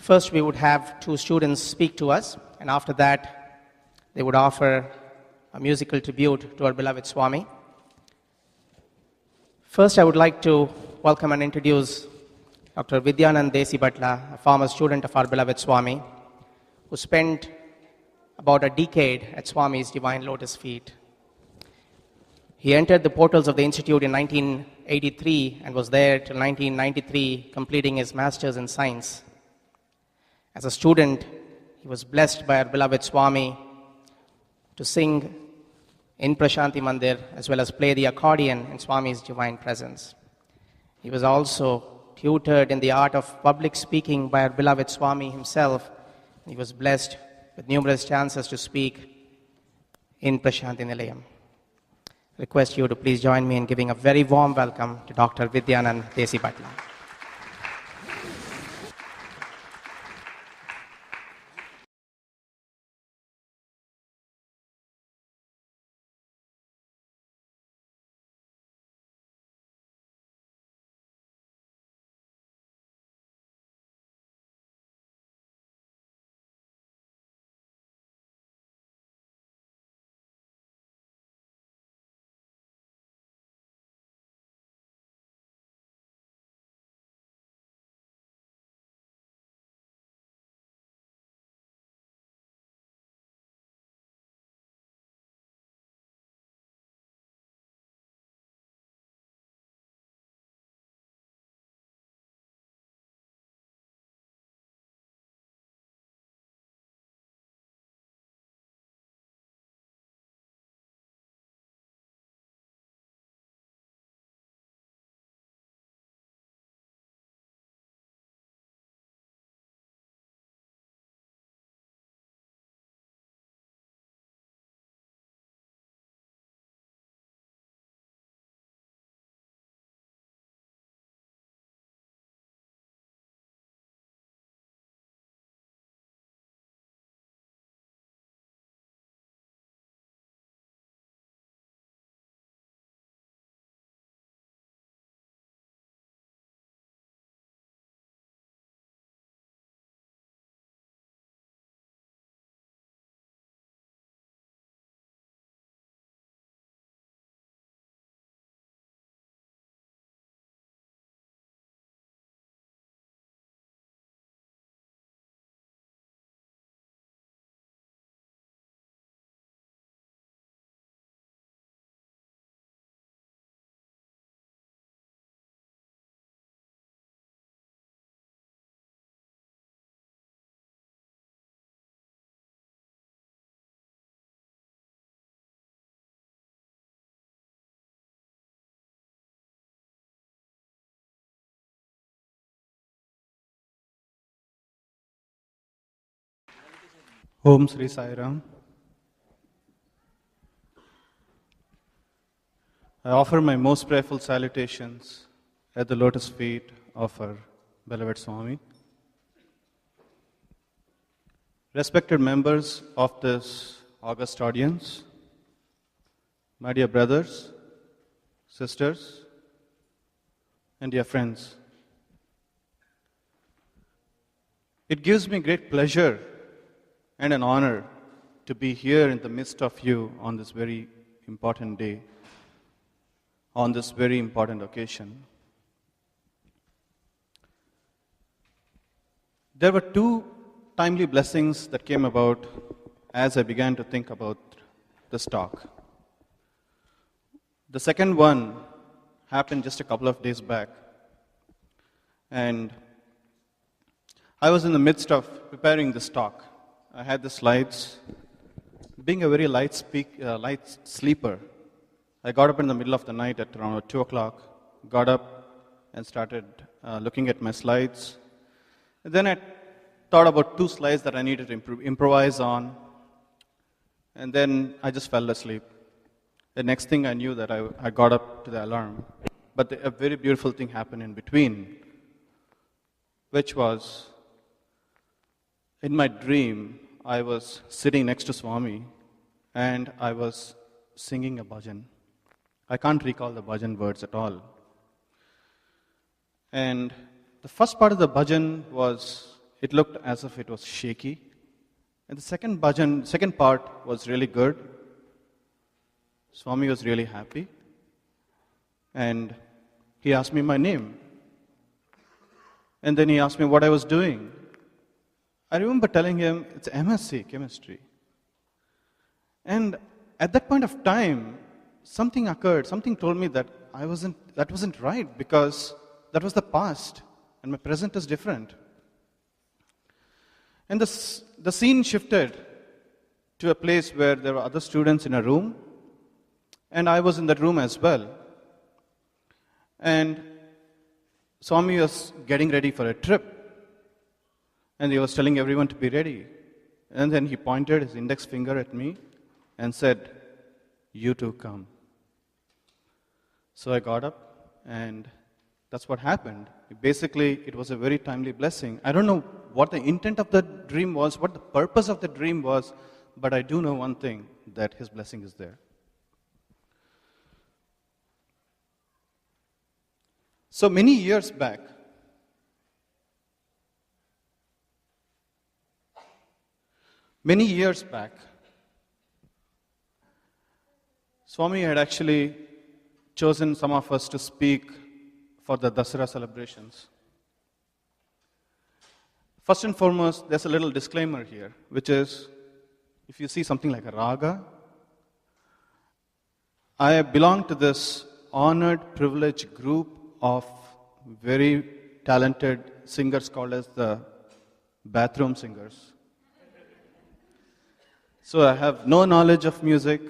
First, we would have two students speak to us, and after that, they would offer a musical tribute to our beloved Swami. First, I would like to welcome and introduce Dr. Vidyanand Desi Bhatla, a former student of our beloved Swami, who spent about a decade at Swami's Divine Lotus Feet. He entered the portals of the Institute in 1983 and was there till 1993, completing his Master's in Science. As a student, he was blessed by our beloved Swami to sing in Prashanti Mandir as well as play the accordion in Swami's divine presence. He was also tutored in the art of public speaking by our beloved Swami himself. He was blessed with numerous chances to speak in Prashanti Nilayam. Request you to please join me in giving a very warm welcome to Dr. Vidyanand Desi Bhatla. Om Sri Sai Ram. I offer my most prayerful salutations at the lotus feet of our beloved Swami. Respected members of this august audience, my dear brothers, sisters, and dear friends, it gives me great pleasure and an honor to be here in the midst of you on this very important day, on this very important occasion. There were two timely blessings that came about as I began to think about this talk. The second one happened just a couple of days back, and I was in the midst of preparing this talk. I had the slides. Being a very light sleeper, I got up in the middle of the night at around 2 o'clock, got up and started looking at my slides. And then I thought about 2 slides that I needed to improvise on, and then I just fell asleep. The next thing I knew that I got up to the alarm. But a very beautiful thing happened in between, which was, in my dream, I was sitting next to Swami and I was singing a bhajan. I can't recall the bhajan words at all. And the first part of the bhajan was It looked as if it was shaky. And the second bhajan, second part was really good. Swami was really happy. And he asked me my name. And then he asked me what I was doing. I remember telling him it's MSc chemistry. And at that point of time, something occurred. Something told me that that wasn't right, because that was the past and my present is different. And the scene shifted to a place where there were other students in a room, and I was in that room as well. And Swami was getting ready for a trip, and he was telling everyone to be ready. And then he pointed his index finger at me and said, "You too come." So I got up, and that's what happened. Basically, it was a very timely blessing. I don't know what the intent of the dream was, what the purpose of the dream was, but I do know one thing, that his blessing is there. So many years back, Swami had actually chosen some of us to speak for the Dasara celebrations. First and foremost, there's a little disclaimer here, which is, if you see something like a raga, I belong to this honored, privileged group of very talented singers called as the bathroom singers. So I have no knowledge of music,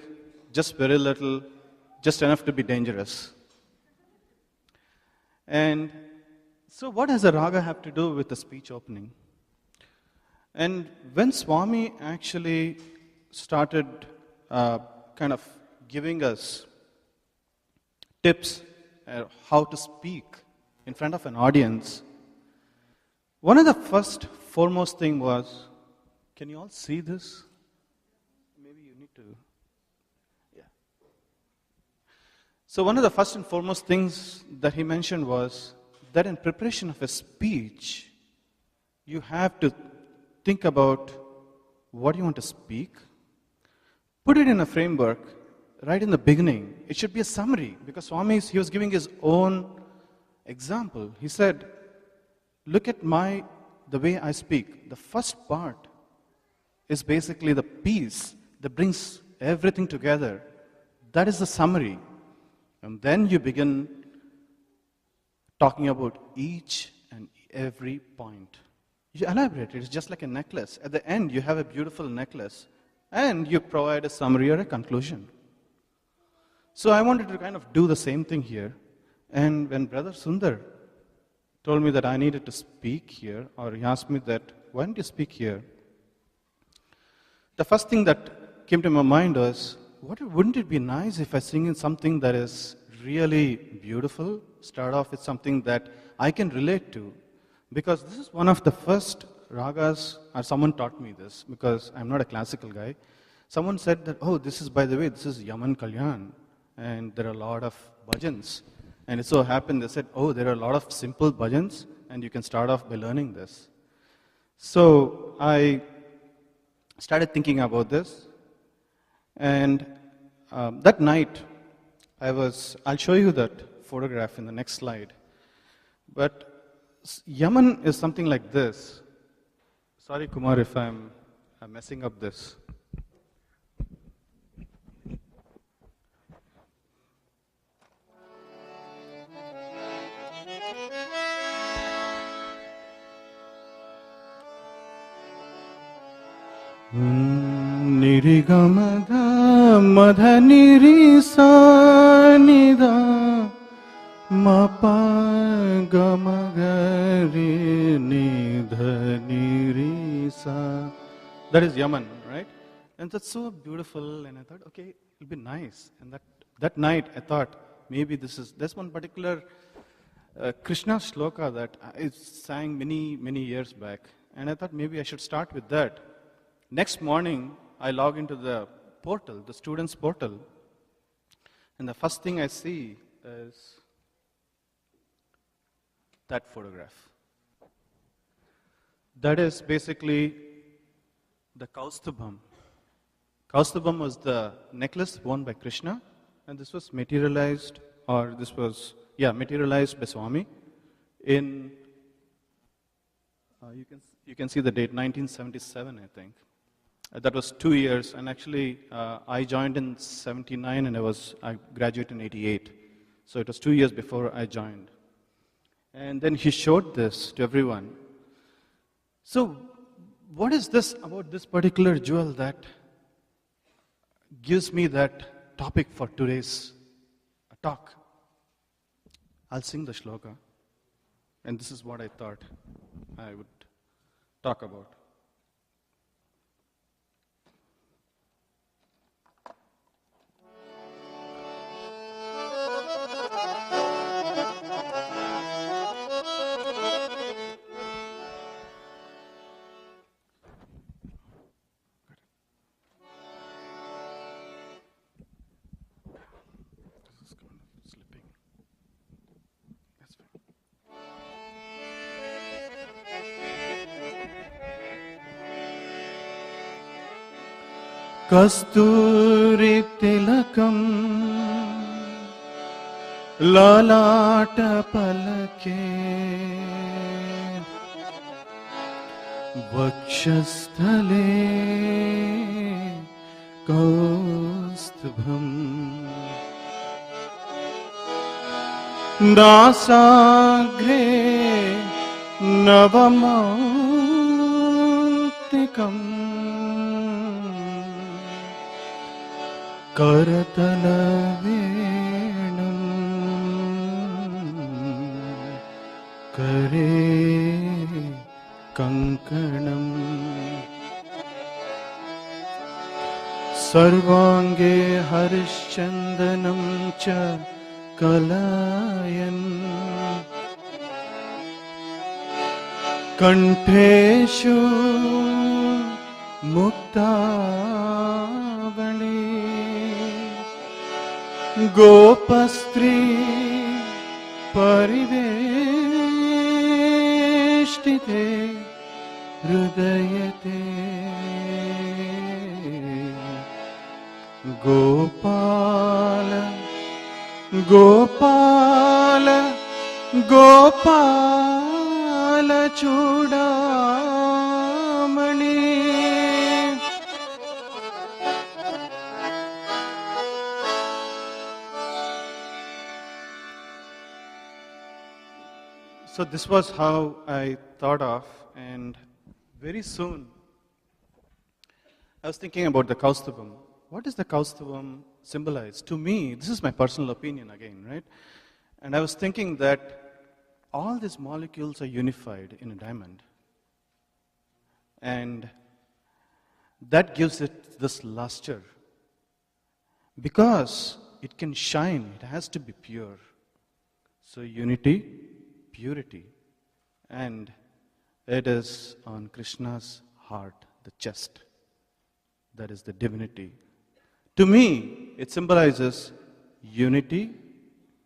just very little, just enough to be dangerous. And so what does a raga have to do with the speech opening? And when Swami actually started kind of giving us tips how to speak in front of an audience, one of the foremost thing was, can you all see this? Maybe you need to, yeah. So one of the first and foremost things that he mentioned was that in preparation of a speech, you have to think about what you want to speak, put it in a framework right in the beginning. It should be a summary, because Swami, he was giving his own example. He said, look at the way I speak. The first part is basically the piece that brings everything together. That is the summary. And then you begin talking about each and every point. You elaborate it. It's just like a necklace. At the end, you have a beautiful necklace, and you provide a summary or a conclusion. So I wanted to kind of do the same thing here. And when Brother Sundar told me that I needed to speak here, or he asked me that, why don't you speak here? The first thing that came to my mind was, wouldn't it be nice if I sing in something that is really beautiful, start off with something that I can relate to? Because this is one of the first ragas, or someone taught me this, because I'm not a classical guy. Someone said that, this is Yaman Kalyan, and there are a lot of bhajans. And it so happened, they said, there are a lot of simple bhajans, and you can start off by learning this. So I started thinking about this, and that night, I'll show you that photograph in the next slide. But Yaman is something like this. Sorry, Kumar, if I'm messing up this. Nirigamada madha nirisa nida mapa gamagari nidha nirisa. That is Yaman, right? And that's so beautiful, and I thought, okay, it'll be nice. And that night I thought, maybe there's one particular Krishna shloka that I sang many years back. And I thought maybe I should start with that. Next morning, I log into the portal, the students' portal, and the first thing I see is that photograph. That is basically the Kaustubham. Kaustubham was the necklace worn by Krishna, and this was materialized by Swami in, you can see the date, 1977, I think. That was 2 years, and actually I joined in 79 and I graduated in 88. So it was 2 years before I joined. And then he showed this to everyone. So what is this about this particular jewel that gives me that topic for today's talk? I'll sing the shloka, and this is what I thought I would talk about. Kasturi tilakam lalata palake vakshasthale kaustubham nasagre navamantikam Karatalavenam Kare Kankanam Sarvange Harishchandanam Cha Kalayan Kanteshu Muktavali Gopastri Pariveshtite Hrudayate Gopala Gopala Gopala Chudamani. So this was how I thought of, and very soon I was thinking about the Kaustubham. What does the Kaustubham symbolize? To me, this is my personal opinion again, right? And I was thinking that all these molecules are unified in a diamond. And that gives it this luster. Because it can shine, it has to be pure. So unity, purity, and it is on Krishna's heart, the chest. That is the divinity. To me, it symbolizes unity,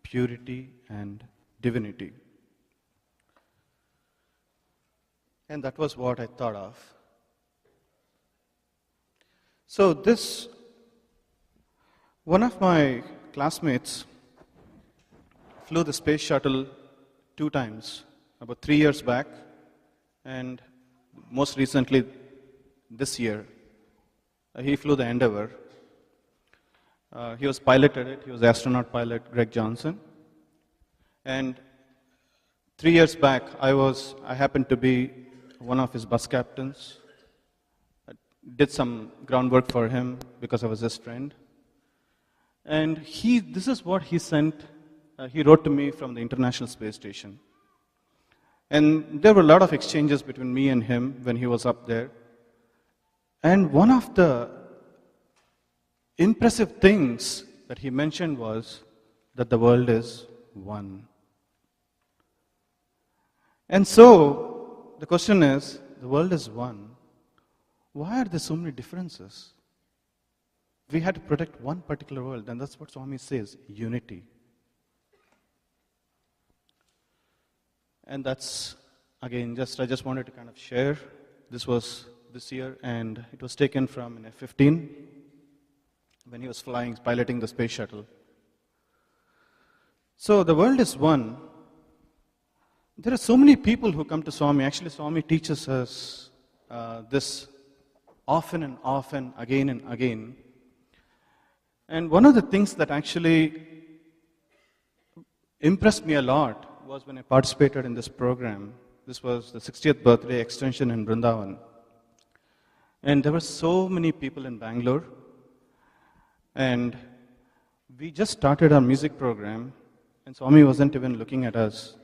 purity, and divinity. And that was what I thought of. So one of my classmates flew the space shuttle 2 times, about 3 years back, and most recently this year, he flew the Endeavour. He was piloted it, he was astronaut pilot Greg Johnson. And 3 years back, I happened to be one of his bus captains. I did some groundwork for him because I was his friend. And this is what he sent. He wrote to me from the International Space Station. And there were a lot of exchanges between me and him when he was up there. And one of the impressive things that he mentioned was that the world is one. And so, the question is, the world is one. Why are there so many differences? We had to protect one particular world, and that's what Swami says, unity. And that's Again, I just wanted to kind of share. This was this year, and it was taken from an F-15 when he was piloting the space shuttle. So the world is one. There are so many people who come to Swami. Actually, Swami teaches us this often and often, again and again. And one of the things that actually impressed me a lot was when I participated in this program. This was the 60th birthday extension in Vrindavan. And there were so many people in Bangalore. And we just started our music program, and Swami wasn't even looking at us.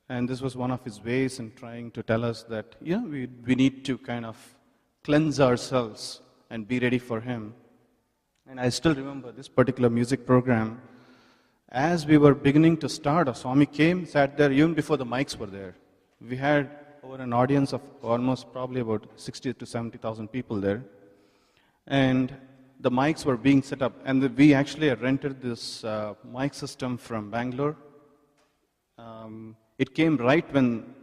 And this was one of his ways in trying to tell us that, we need to kind of cleanse ourselves and be ready for him. And I still remember this particular music program. As we were beginning to start, Swami came, sat there, even before the mics were there. We had over an audience of almost probably about 60 to 70,000 people there. And the mics were being set up. And we actually rented this mic system from Bangalore. It came right when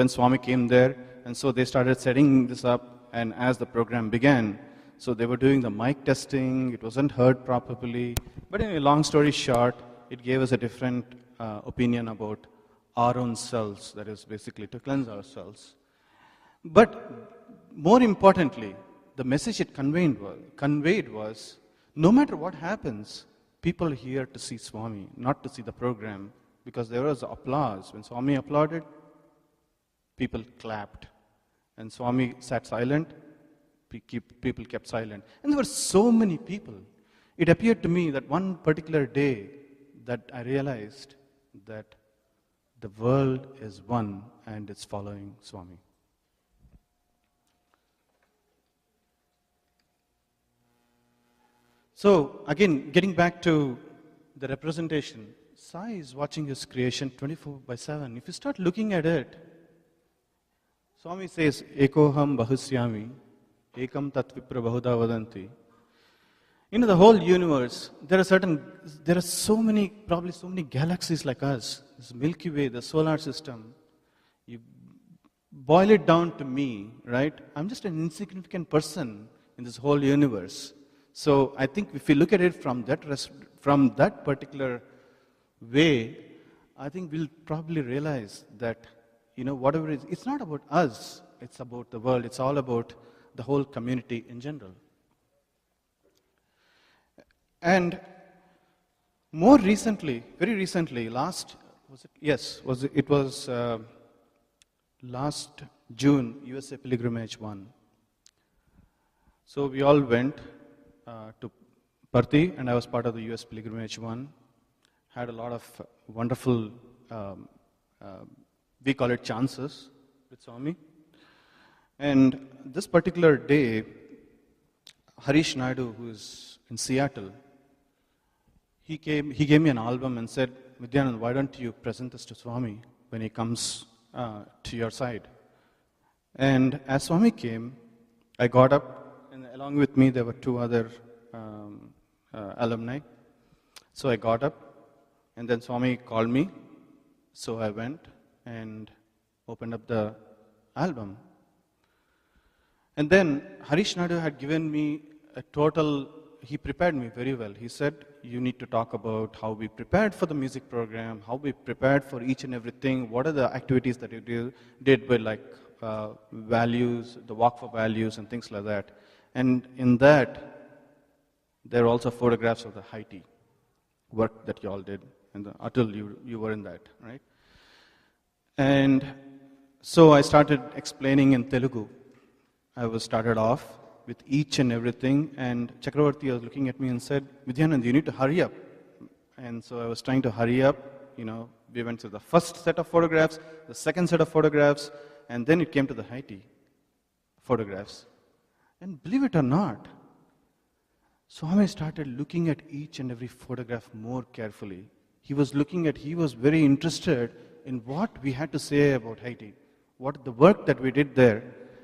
Swami came there. And so they started setting this up. And as the program began, so they were doing the mic testing. It wasn't heard properly. But in a long story short, it gave us a different opinion about our own selves, that is basically to cleanse ourselves. But more importantly, the message it conveyed was, no matter what happens, people are here to see Swami, not to see the program, because there was applause. When Swami applauded, people clapped. And Swami sat silent, people kept silent. And there were so many people. It appeared to me that one particular day that I realized that the world is one and it's following Swami. So again, getting back to the representation, Sai is watching his creation 24/7. If you start looking at it, Swami says, Ekoham bahusyami, ekam tat vipra bahuda vadanti. The whole universe, there are so many galaxies like us. This Milky Way, the solar system. You boil it down to me, right? I'm just an insignificant person in this whole universe. So I think if you look at it from that particular way, I think we'll probably realize that, whatever it is, it's not about us, it's about the world, it's all about the whole community in general. And more recently, very recently, last June, USA Pilgrimage 1. So we all went to Parthi, and I was part of the US Pilgrimage 1. Had a lot of wonderful, we call it chances with Swami. And this particular day, Harish Naidu, who is in Seattle, he gave me an album and said, Vidyanand, why don't you present this to Swami when he comes to your side? And as Swami came, I got up, and along with me there were two other alumni. So I got up, and then Swami called me. So I went and opened up the album. And then Harish Naidu had given me he prepared me very well. He said, you need to talk about how we prepared for the music program, how we prepared for each and everything, what are the activities that you did with values, the walk for values and things like that. And in that, there are also photographs of the Haiti work that you all did. And Atul, you were in that, right? And so I started explaining in Telugu. I was started off with each and everything, and Chakravarti was looking at me and said, Vidyanand, you need to hurry up. And so I was trying to hurry up. We went to the first set of photographs, the second set of photographs, and then it came to the Haiti photographs. And believe it or not, Swami started looking at each and every photograph more carefully. He was very interested in what we had to say about Haiti, what the work that we did there.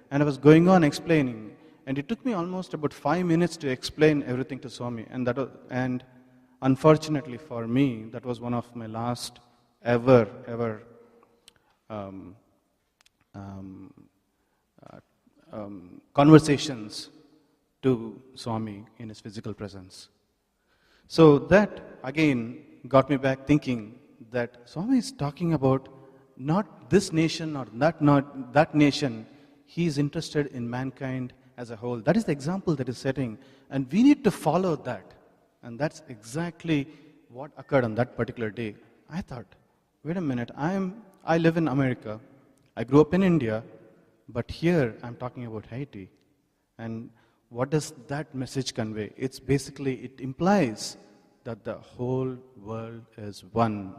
And I was going on explaining. And it took me almost about 5 minutes to explain everything to Swami. And unfortunately for me, that was one of my last ever um, conversations to Swami in his physical presence. So that again got me back thinking that Swami is talking about not this nation or not that nation. He is interested in mankind as a whole. That is the example that is setting, and we need to follow that. And that's exactly what occurred on that particular day. I thought, wait a minute, I live in America. I grew up in India, but here I'm talking about Haiti. And what does that message convey? It's basically, it implies that the whole world is one.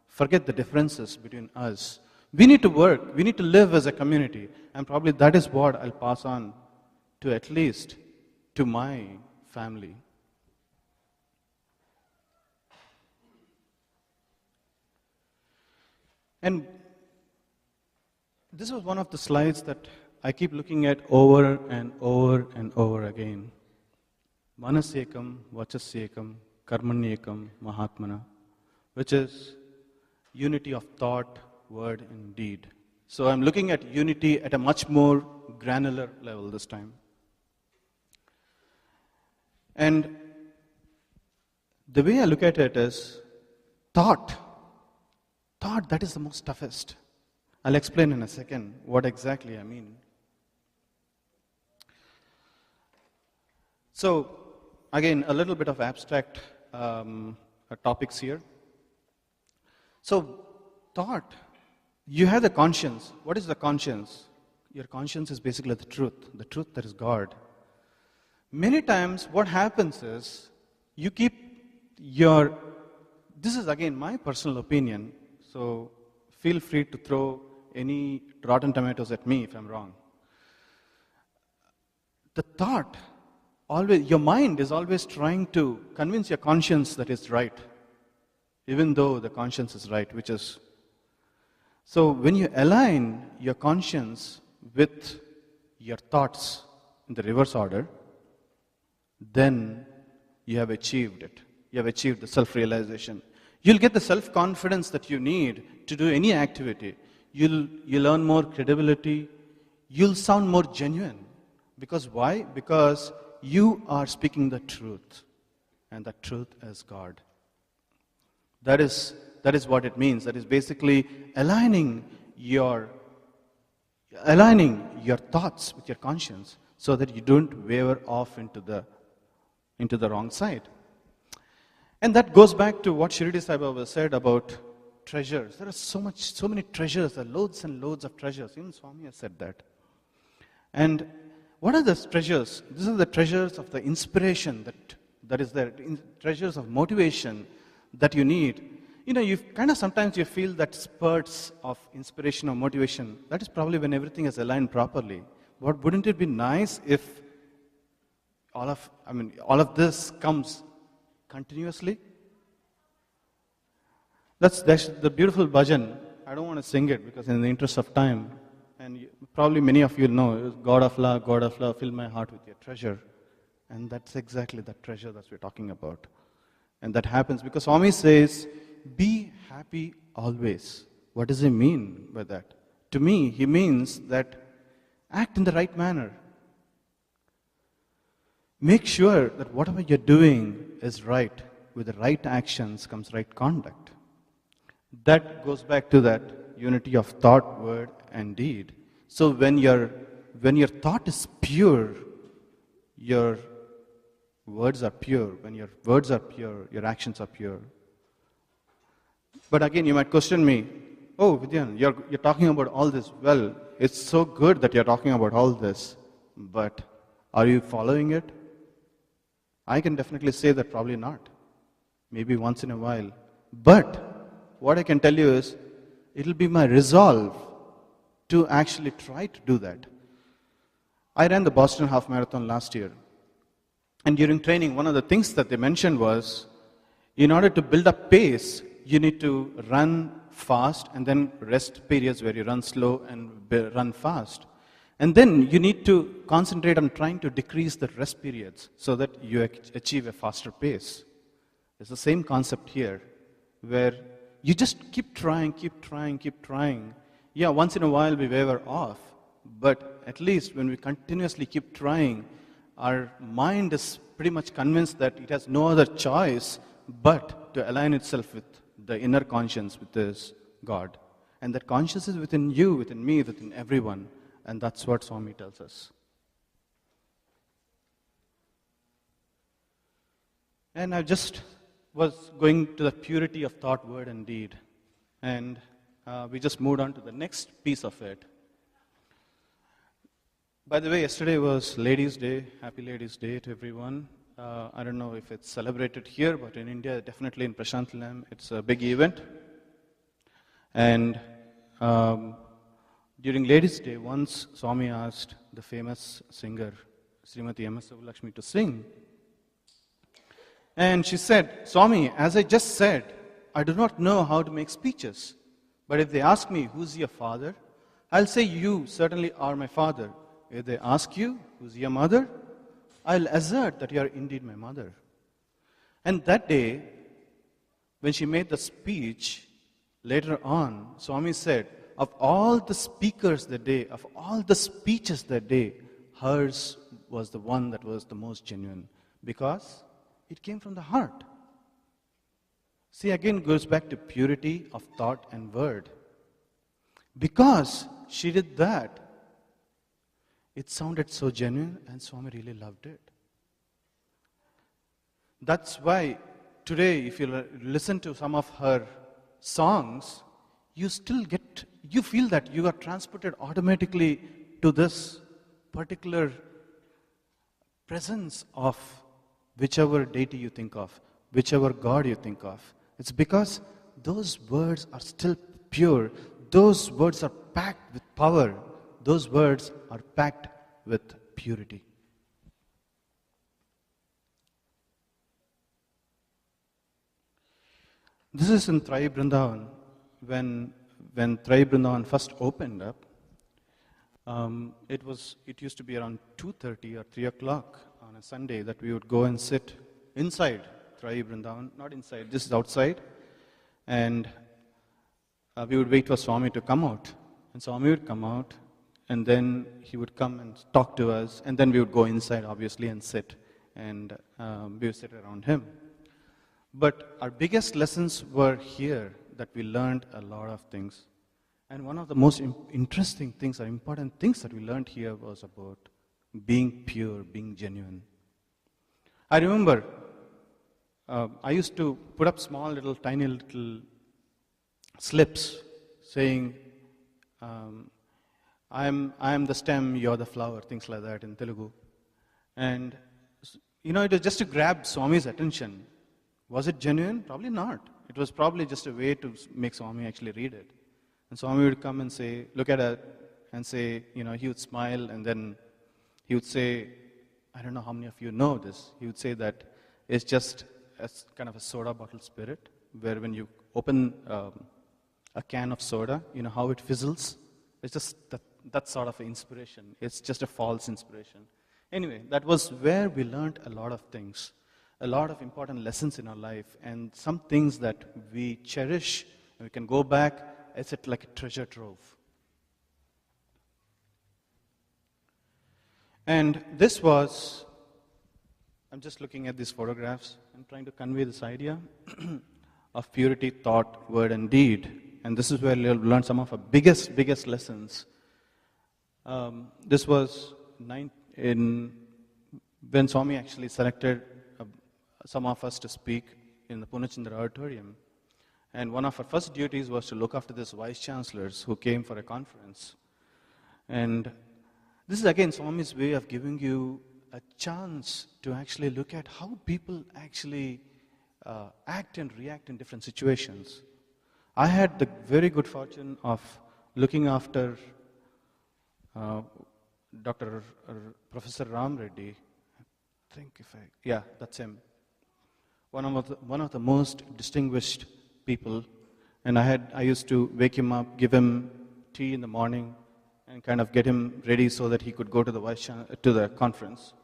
Forget the differences between us. We need to work, we need to live as a community, and probably that is what I'll pass on to at least to my family. And this was one of the slides that I keep looking at over and over and over again. Manasekam, Vachasekam, Karmanyekam, Mahatmana, which is unity of thought, word, and deed. So I'm looking at unity at a much more granular level this time. And the way I look at it is thought. Thought, that is the most toughest. I'll explain in a second what exactly I mean. So, again, a little bit of abstract topics here. So, thought, you have the conscience. What is the conscience? Your conscience is basically the truth that is God. Many times what happens is, you keep your, this is again my personal opinion, so feel free to throw any rotten tomatoes at me if I'm wrong. The thought, always, your mind is always trying to convince your conscience that it's right, even though the conscience is right, which is. So when you align your conscience with your thoughts in the reverse order, then you have achieved it. You have achieved the self-realization. You'll get the self-confidence that you need to do any activity. You'll earn more credibility. You'll sound more genuine. Because why? Because you are speaking the truth. And the truth is God. That is what it means. That is basically aligning your thoughts with your conscience so that you don't waver off into the wrong side. And that goes back to what Shirdi Sai Baba said about treasures. There are so many treasures, there are loads and loads of treasures. Even Swami has said that. And what are those treasures? These are the treasures of the inspiration that is there, treasures of motivation that you need. You know, sometimes you feel that spurts of inspiration or motivation. That is probably when everything is aligned properly. But wouldn't it be nice if all of this comes continuously? That's the beautiful bhajan. I don't want to sing it because in the interest of time, and probably many of you know, God of love, fill my heart with your treasure. And that's exactly that treasure that we're talking about. And that happens because Swami says, be happy always. What does he mean by that? To me, he means that act in the right manner. Make sure that whatever you're doing is right. With the right actions comes right conduct. That goes back to that unity of thought, word, and deed. So when your thought is pure, your words are pure. When your words are pure, your actions are pure. But again, you might question me, oh, Vidyan, you're talking about all this. Well, it's so good that you're talking about all this, but are you following it? I can definitely say that probably not. Maybe once in a while. But what I can tell you is, it'll be my resolve to actually try to do that. I ran the Boston Half Marathon last year. And during training, one of the things that they mentioned was, in order to build up pace, you need to run fast and then rest periods where you run slow and run fast. And then you need to concentrate on trying to decrease the rest periods so that you achieve a faster pace. It's the same concept here, where you just keep trying, yeah, once in a while we waver off, but at least when we continuously keep trying, our mind is pretty much convinced that it has no other choice but to align itself with the inner conscience, with this God. And that conscience is within you, within me, within everyone. And that's what Swami tells us. And I just was going to the purity of thought, word, and deed. And we just moved on to the next piece of it. By the way, yesterday was Ladies' Day. Happy Ladies' Day to everyone. I don't know if it's celebrated here, but in India, definitely in Prashant Nilayam, it's a big event. And during Ladies' Day, once Swami asked the famous singer, Srimati M.S. Lakshmi, to sing. And she said, Swami, as I just said, I do not know how to make speeches. But if they ask me, who's your father? I'll say, you certainly are my father. If they ask you, who's your mother? I'll assert that you are indeed my mother. And that day, when she made the speech, later on, Swami said, of all the speakers that day, of all the speeches that day, hers was the one that was the most genuine. Because it came from the heart. See, again, it goes back to purity of thought and word. Because she did that, it sounded so genuine, and Swami really loved it. That's why today, if you listen to some of her songs, you feel that you are transported automatically to this particular presence of whichever deity you think of, whichever God you think of. It's because those words are still pure. Those words are packed with power. Those words are packed with purity. This is in Trai Vrindavan. When Trai Vrindavan first opened up, it used to be around 2:30 or 3 o'clock on a Sunday that we would go and sit inside Trai Vrindavan, not inside, this is outside, and we would wait for Swami to come out. And Swami would come out, and then he would come and talk to us, and then we would go inside, obviously, and sit, and we would sit around him. But our biggest lessons were here, that we learned a lot of things. And one of the most interesting things or important things that we learned here was about being pure, being genuine. I remember I used to put up small little, tiny little slips saying, I am the stem, you're the flower, things like that in Telugu. And, it was just to grab Swami's attention. Was it genuine? Probably not. It was probably just a way to make Swami actually read it. And Swami would come and say, look at it, and say, he would smile, and then he would say, I don't know how many of you know this, he would say that it's just a kind of a soda bottle spirit, where when you open a can of soda, how it fizzles? It's just that sort of inspiration. It's just a false inspiration. Anyway, that was where we learned a lot of things, a lot of important lessons in our life, and some things that we cherish, and we can go back, it's like a treasure trove. And this was, I'm just looking at these photographs and trying to convey this idea of purity, thought, word, and deed. And this is where you'll learn some of our biggest lessons. This was when Swami actually selected some of us to speak in the Purnachandra Auditorium. And one of our first duties was to look after these vice chancellors who came for a conference. And this is again Swami's way of giving you a chance to actually look at how people actually act and react in different situations. I had the very good fortune of looking after Professor Ram Reddy. That's him. One of the most distinguished people, and I used to wake him up, give him tea in the morning, and kind of get him ready so that he could go to the conference.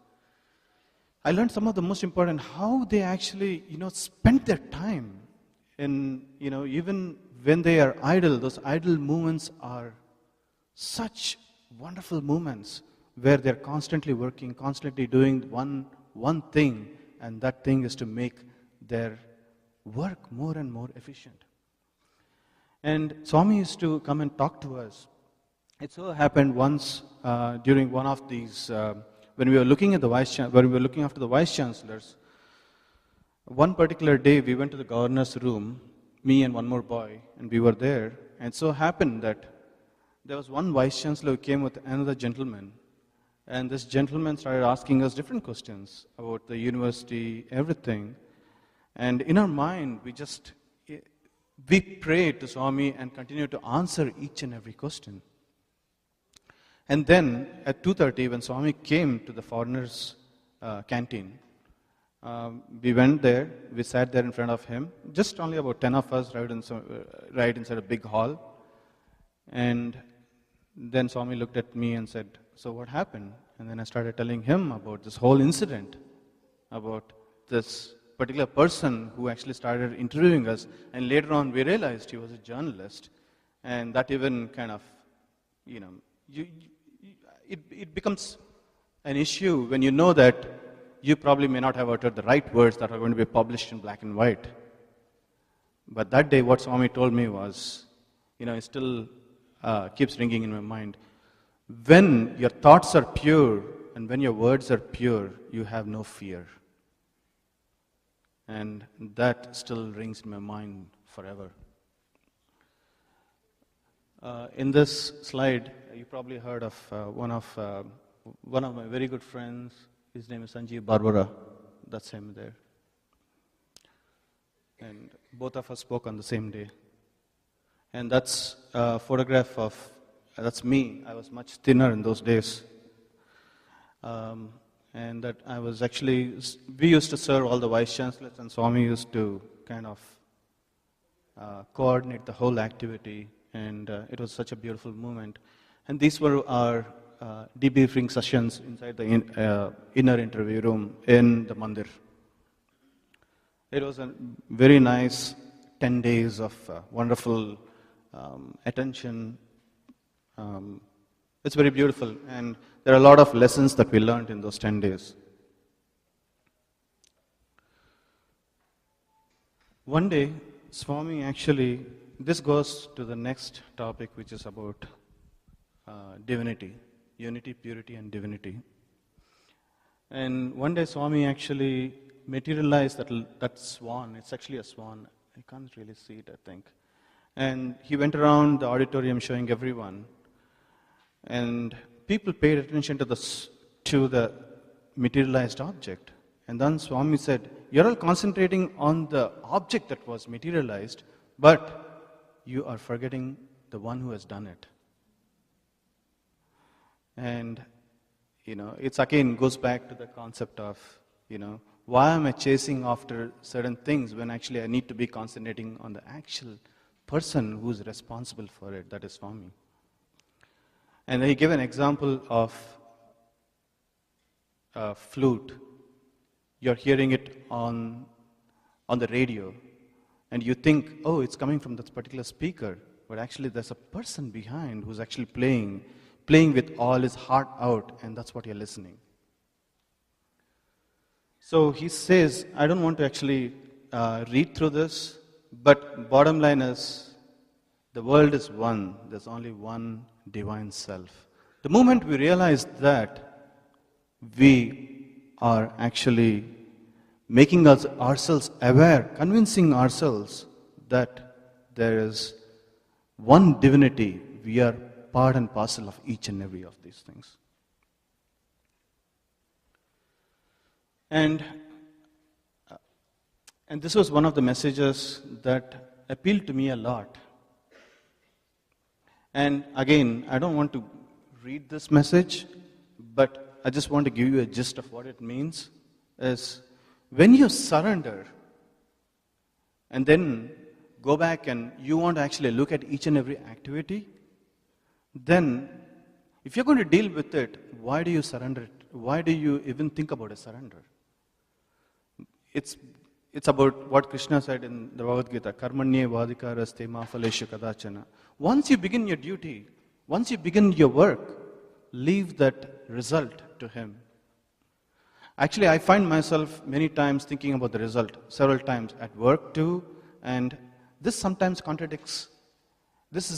I learned some of the most important, how they actually, spent their time in, even when they are idle, those idle moments are such wonderful moments where they're constantly working, constantly doing one thing, and that thing is to make their work more and more efficient. And Swami used to come and talk to us. It so happened once during one of these, when we were looking at when we were looking after the vice chancellors. One particular day, we went to the governor's room, me and one more boy, and we were there. And so happened that there was one vice chancellor who came with another gentleman, and this gentleman started asking us different questions about the university, everything. And in our mind, we prayed to Swami and continued to answer each and every question. And then at 2:30, when Swami came to the foreigners' canteen, we went there, we sat there in front of him, just only about 10 of us right inside a big hall. And then Swami looked at me and said, "So what happened?" And then I started telling him about this whole incident, about this particular person who actually started interviewing us. And later on, we realized he was a journalist. And that even kind of, it becomes an issue when you know that you probably may not have uttered the right words that are going to be published in black and white. But that day, what Swami told me was, it still keeps ringing in my mind. When your thoughts are pure and when your words are pure, you have no fear. And that still rings in my mind forever. In this slide, you probably heard of one of my very good friends. His name is Sanjeev Barbara. That's him there. And both of us spoke on the same day. And that's a photograph that's me. I was much thinner in those days. And that I was actually, we used to serve all the vice chancellors, and Swami used to kind of coordinate the whole activity. And it was such a beautiful moment. And these were our debriefing sessions inside the inner interview room in the mandir. It was a very nice 10 days of wonderful attention. It's very beautiful, and there are a lot of lessons that we learned in those 10 days. One day, Swami actually, this goes to the next topic, which is about divinity, unity, purity, and divinity. And one day, Swami actually materialized that swan. It's actually a swan. I can't really see it, I think. And he went around the auditorium showing everyone. And people paid attention to the materialized object. And then Swami said, "You're all concentrating on the object that was materialized, but you are forgetting the one who has done it." And, it's again goes back to the concept of, why am I chasing after certain things when actually I need to be concentrating on the actual person who's responsible for it, that is Swami. And he gave an example of a flute. You're hearing it on the radio, and you think, oh, it's coming from this particular speaker, but actually there's a person behind who's actually playing with all his heart out, and that's what you're listening. So he says, I don't want to actually read through this, but bottom line is, the world is one. There's only one divine self. The moment we realize that, we are actually making ourselves aware, convincing ourselves that there is one divinity. We are part and parcel of each and every of these things. And this was one of the messages that appealed to me a lot. And again, I don't want to read this message, but I just want to give you a gist of what it means. Is when you surrender and then go back and you want to actually look at each and every activity, then if you're going to deal with it, why do you surrender it? Why do you even think about a surrender? It's it's about what Krishna said in the Bhagavad Gita, Karmanye vadikaraste ma phaleshu kadachana. Once you begin your duty, once you begin your work, leave that result to Him. Actually, I find myself many times thinking about the result, several times at work too, and this sometimes contradicts. This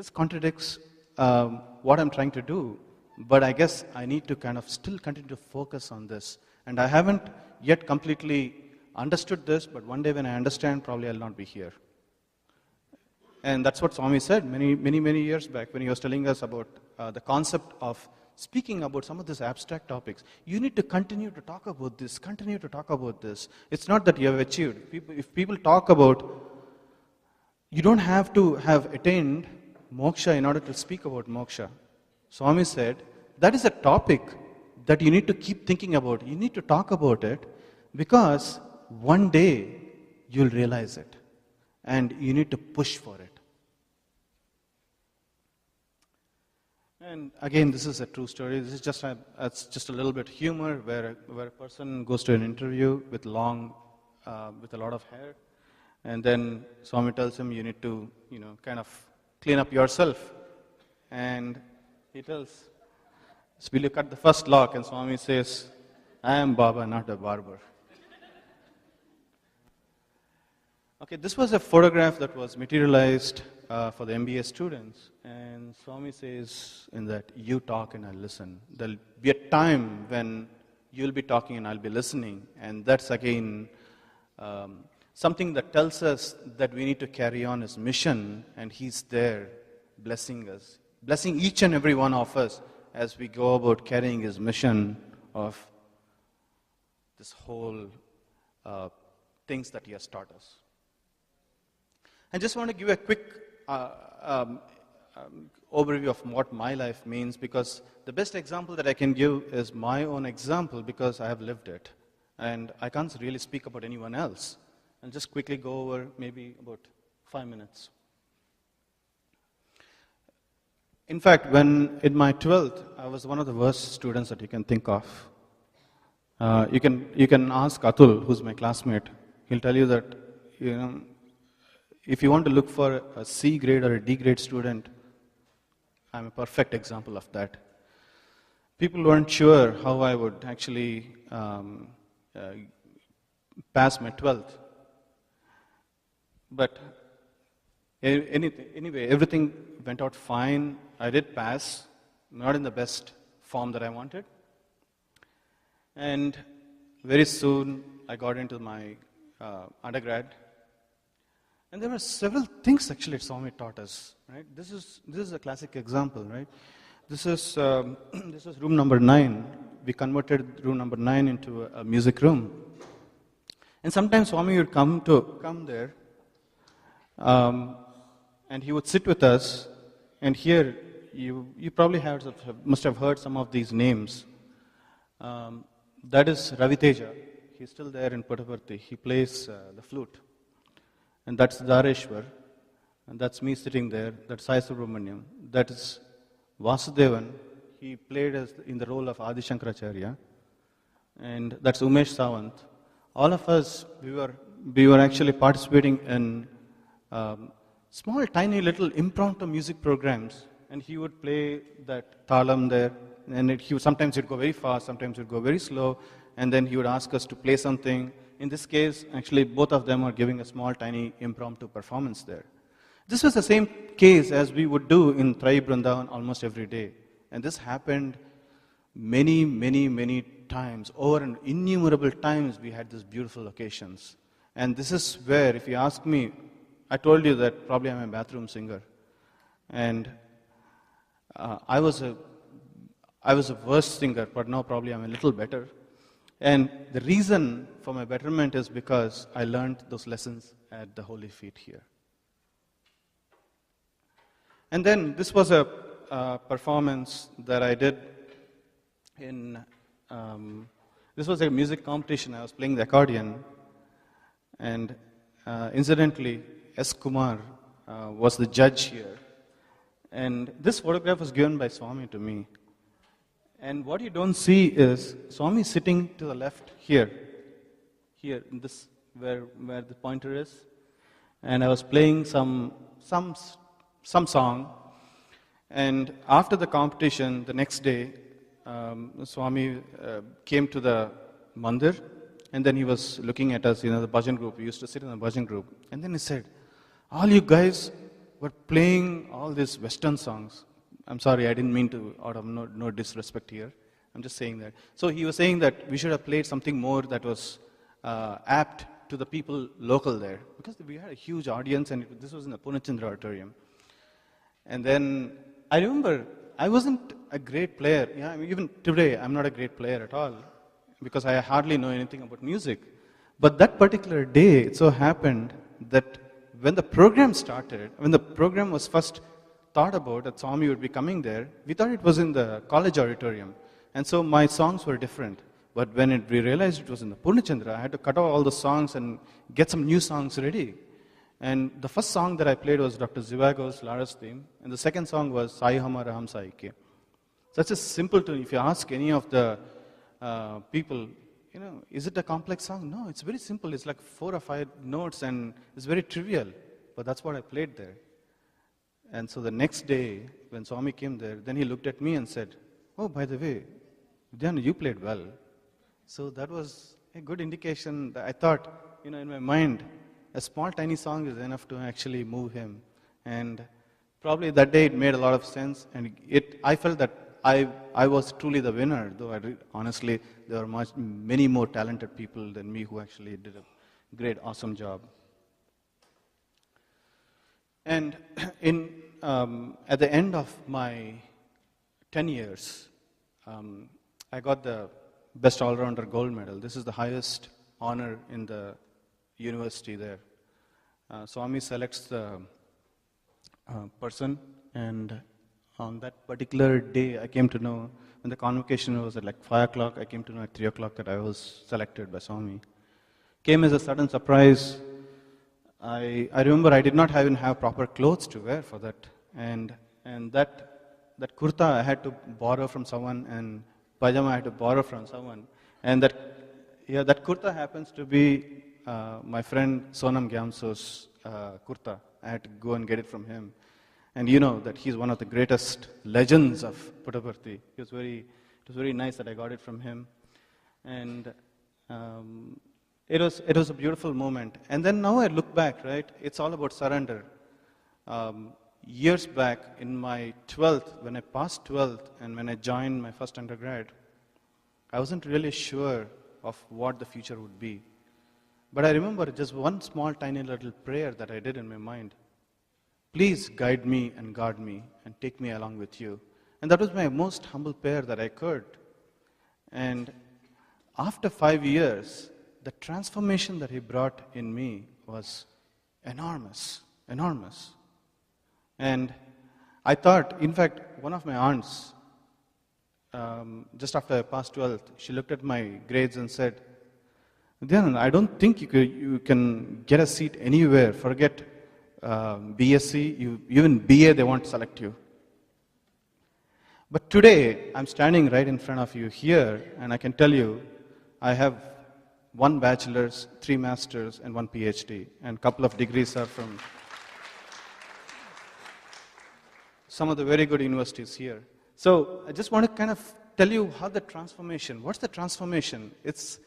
contradicts what I'm trying to do, but I guess I need to kind of still continue to focus on this. And I haven't yet completely understood this, but one day when I understand, probably I'll not be here. And that's what Swami said many years back when he was telling us about the concept of speaking about some of these abstract topics. You need to continue to talk about this, continue to talk about this. It's not that you have achieved. If people talk about, you don't have to have attained moksha in order to speak about moksha. Swami said, that is a topic that you need to keep thinking about. You need to talk about it because one day you'll realize it and you need to push for it. And again, this is a true story. This is just a little bit humor where a person goes to an interview with a lot of hair, and then Swami tells him you need to kind of clean up yourself, and he tells, will you cut the first lock? And Swami says, I am Baba, not a barber. Okay, this was a photograph that was materialized for the MBA students, and Swami says in that, you talk and I'll listen. There'll be a time when you'll be talking and I'll be listening, and that's again something that tells us that we need to carry on His mission, and He's there blessing us, blessing each and every one of us as we go about carrying His mission of this whole things that He has taught us. I just want to give a quick overview of what my life means, because the best example that I can give is my own example, because I have lived it. And I can't really speak about anyone else. I'll just quickly go over maybe about 5 minutes. In fact, when in my 12th, I was one of the worst students that you can think of. You can ask Atul, who's my classmate. He'll tell you that, if you want to look for a C grade or a D grade student, I'm a perfect example of that. People weren't sure how I would actually pass my 12th. But anyway, everything went out fine. I did pass, not in the best form that I wanted. And very soon, I got into my undergrad. And there were several things actually Swami taught us, right? This is a classic example, right? This is room number 9. We converted room number 9 into a music room. And sometimes Swami would come there, and he would sit with us. And here, you probably must have heard some of these names. That is Ravi Teja. He's still there in Puttaparthi. He plays the flute. And that's Dhareshwar, and that's me sitting there. That's Sai Subramaniam. That is Vasudevan. He played in the role of Adi Shankaracharya. And that's Umesh Sawant. All of us, we were actually participating in small, tiny, little impromptu music programs. And he would play that talam there. And sometimes he'd go very fast, sometimes he'd go very slow. And then he would ask us to play something. In this case, actually, both of them are giving a small, tiny, impromptu performance there. This was the same case as we would do in Trai Vrindavan almost every day. And this happened many times. Over and innumerable times, we had these beautiful occasions. And this is where, if you ask me, I told you that probably I'm a bathroom singer. And I was a worse singer, but now probably I'm a little better. And the reason for my betterment is because I learned those lessons at the Holy Feet here. And then this was a performance that I did this was a music competition. I was playing the accordion. And incidentally, S. Kumar was the judge here. And this photograph was given by Swami to me. And what you don't see is Swami sitting to the left here in this where the pointer is, and I was playing some song. And after the competition, the next day, Swami came to the mandir, and then he was looking at us, the bhajan group. We used to sit in the bhajan group. And then he said, all you guys were playing all these Western songs. I'm sorry, I didn't mean to, out of no disrespect here. I'm just saying that. So he was saying that we should have played something more that was apt to the people local there. Because we had a huge audience, and this was in the Purnachandra Auditorium. And then I remember I wasn't a great player. Yeah, I mean, even today, I'm not a great player at all, because I hardly know anything about music. But that particular day, it so happened that when the program started, when the program was first thought about, that Swami would be coming there, we thought it was in the college auditorium. And so my songs were different. But when we realized it was in the Purnachandra, I had to cut out all the songs and get some new songs ready. And the first song that I played was Dr. Zhivago's Laras theme, and the second song was Sai Hamara Hum Sai Ke. Such a simple tune. If you ask any of the people, is it a complex song? No, it's very simple. It's like 4 or 5 notes, and it's very trivial. But that's what I played there. And so the next day, when Swami came there, then he looked at me and said, oh, by the way, Vidyan, you played well. So that was a good indication that I thought, in my mind, a small, tiny song is enough to actually move him. And probably that day it made a lot of sense. And I felt that I was truly the winner, though honestly, there were many more talented people than me who actually did a great, awesome job. And at the end of my 10 years, I got the Best All-Rounder Gold Medal. This is the highest honor in the university there. Swami selects the person, and on that particular day, I came to know, when the convocation was at like 5 o'clock, I came to know at 3 o'clock that I was selected by Swami. Came as a sudden surprise. I remember I did not even have proper clothes to wear for that. And that kurta I had to borrow from someone, and pajama I had to borrow from someone. And that kurta happens to be my friend Sonam Gyamso's kurta. I had to go and get it from him. And you know that he's one of the greatest legends of Puttaparthi. It was very nice that I got it from him. And it was a beautiful moment. And then now I look back, right? It's all about surrender. Years back, in my 12th, when I passed 12th and when I joined my first undergrad, I wasn't really sure of what the future would be. But I remember just one small, tiny little prayer that I did in my mind. Please guide me and guard me and take me along with you. And that was my most humble prayer that I could. And after 5 years, the transformation that he brought in me was enormous, enormous. And I thought, in fact, one of my aunts, just after I passed 12th, she looked at my grades and said, Vidyan, I don't think you can get a seat anywhere. Forget BSc, even BA, they won't select you. But today, I'm standing right in front of you here, and I can tell you, I have 1 bachelor's, 3 masters, and 1 PhD, and a couple of degrees are from some of the very good universities here. So I just want to kind of tell you how the transformation, what's the transformation? It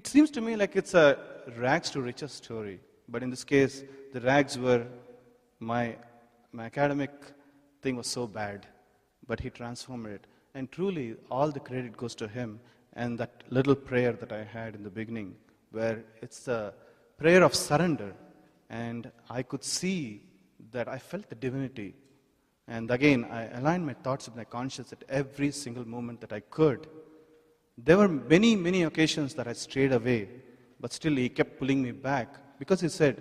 seems to me like it's a rags to riches story. But in this case, the rags were my academic thing was so bad, but he transformed it. And truly, all the credit goes to him. And that little prayer that I had in the beginning, where it's a prayer of surrender, and I could see that I felt the divinity. And again, I aligned my thoughts with my conscience at every single moment that I could. There were many, many occasions that I strayed away, but still he kept pulling me back, because he said,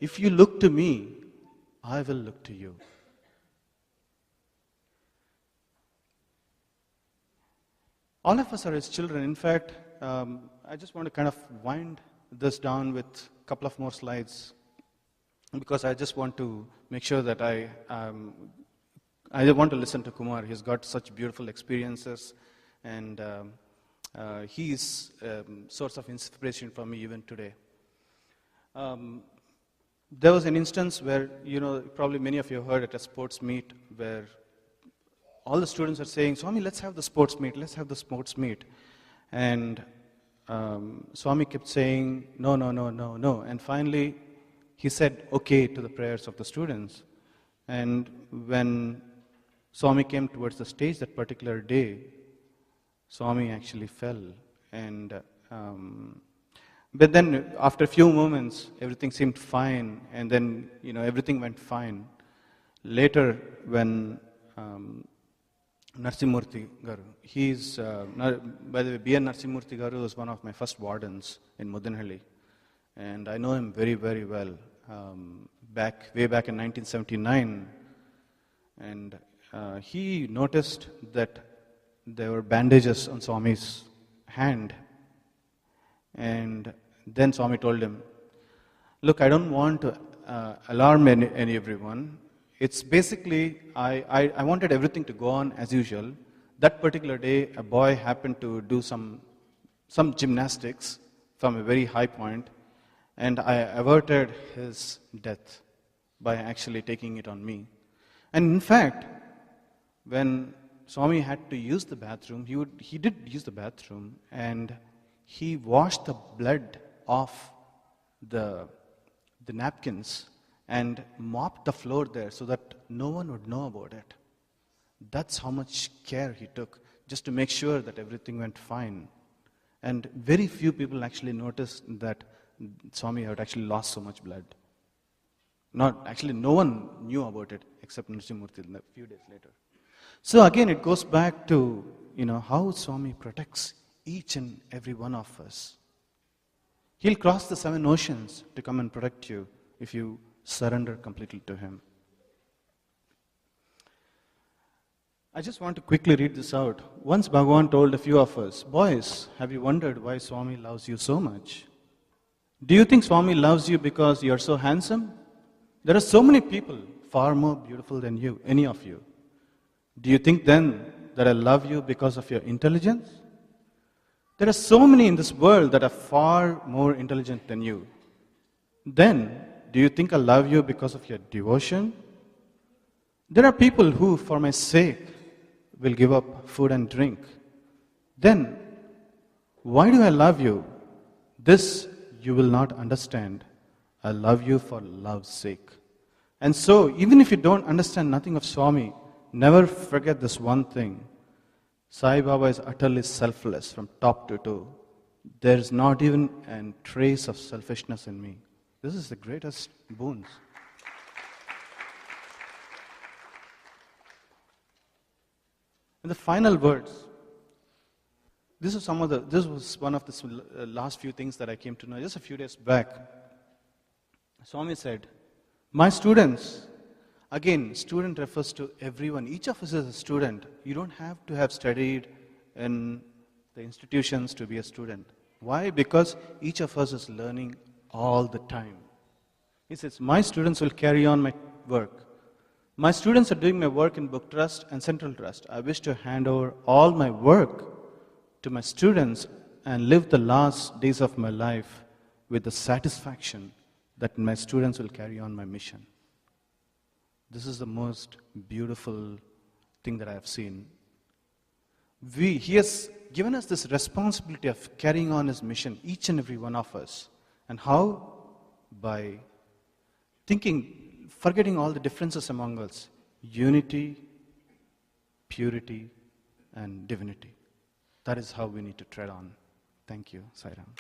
if you look to me, I will look to you. All of us are his children. In fact, I just want to kind of wind this down with a couple of more slides, because I just want to make sure that I want to listen to Kumar. He's got such beautiful experiences, and he is source of inspiration for me even today. There was an instance where, probably many of you heard at a sports meet where all the students are saying, Swami, let's have the sports meet, let's have the sports meet. And Swami kept saying, no, no, no, no, no. And finally, he said okay to the prayers of the students. And when Swami came towards the stage that particular day, Swami actually fell. And but then after a few moments, everything seemed fine. And then, everything went fine. Later, when Narsimurthy Garu, he's, by the way, B.N. Narsimurthy Garu was one of my first wardens in Mudanhalli. And I know him very, very well. Way back in 1979. And he noticed that there were bandages on Swami's hand. And then Swami told him, look, I don't want to alarm everyone. It's basically, I wanted everything to go on as usual. That particular day, a boy happened to do some gymnastics from a very high point, and I averted his death by actually taking it on me. And in fact, when Swami had to use the bathroom, he did use the bathroom, and he washed the blood off the napkins and mopped the floor there so that no one would know about it. That's how much care he took just to make sure that everything went fine. And very few people actually noticed that Swami had actually lost so much blood. No one knew about it except Narsimurthy a few days later. So again, it goes back to how Swami protects each and every one of us. He'll cross the 7 oceans to come and protect you if you surrender completely to him. I just want to quickly read this out. Once Bhagavan told a few of us, boys, have you wondered why Swami loves you so much? Do you think Swami loves you because you're so handsome? There are so many people far more beautiful than you, any of you. Do you think then that I love you because of your intelligence? There are so many in this world that are far more intelligent than you. Then, do you think I love you because of your devotion? There are people who, for my sake, will give up food and drink. Then, why do I love you? This you will not understand. I love you for love's sake. And so, even if you don't understand nothing of Swami, never forget this one thing. Sai Baba is utterly selfless from top to toe. There is not even a trace of selfishness in me. This is the greatest boons. And the final words. This was one of the last few things that I came to know just a few days back. Swami said, my students, again, student refers to everyone. Each of us is a student. You don't have to have studied in the institutions to be a student. Why? Because each of us is learning all the time. He says, my students will carry on my work. My students are doing my work in Book Trust and Central Trust. I wish to hand over all my work to my students and live the last days of my life with the satisfaction that my students will carry on my mission. This is the most beautiful thing that I have seen. He has given us this responsibility of carrying on his mission, each and every one of us. And how? By forgetting all the differences among us. Unity, purity, and divinity. That is how we need to tread on. Thank you, Sai Ram.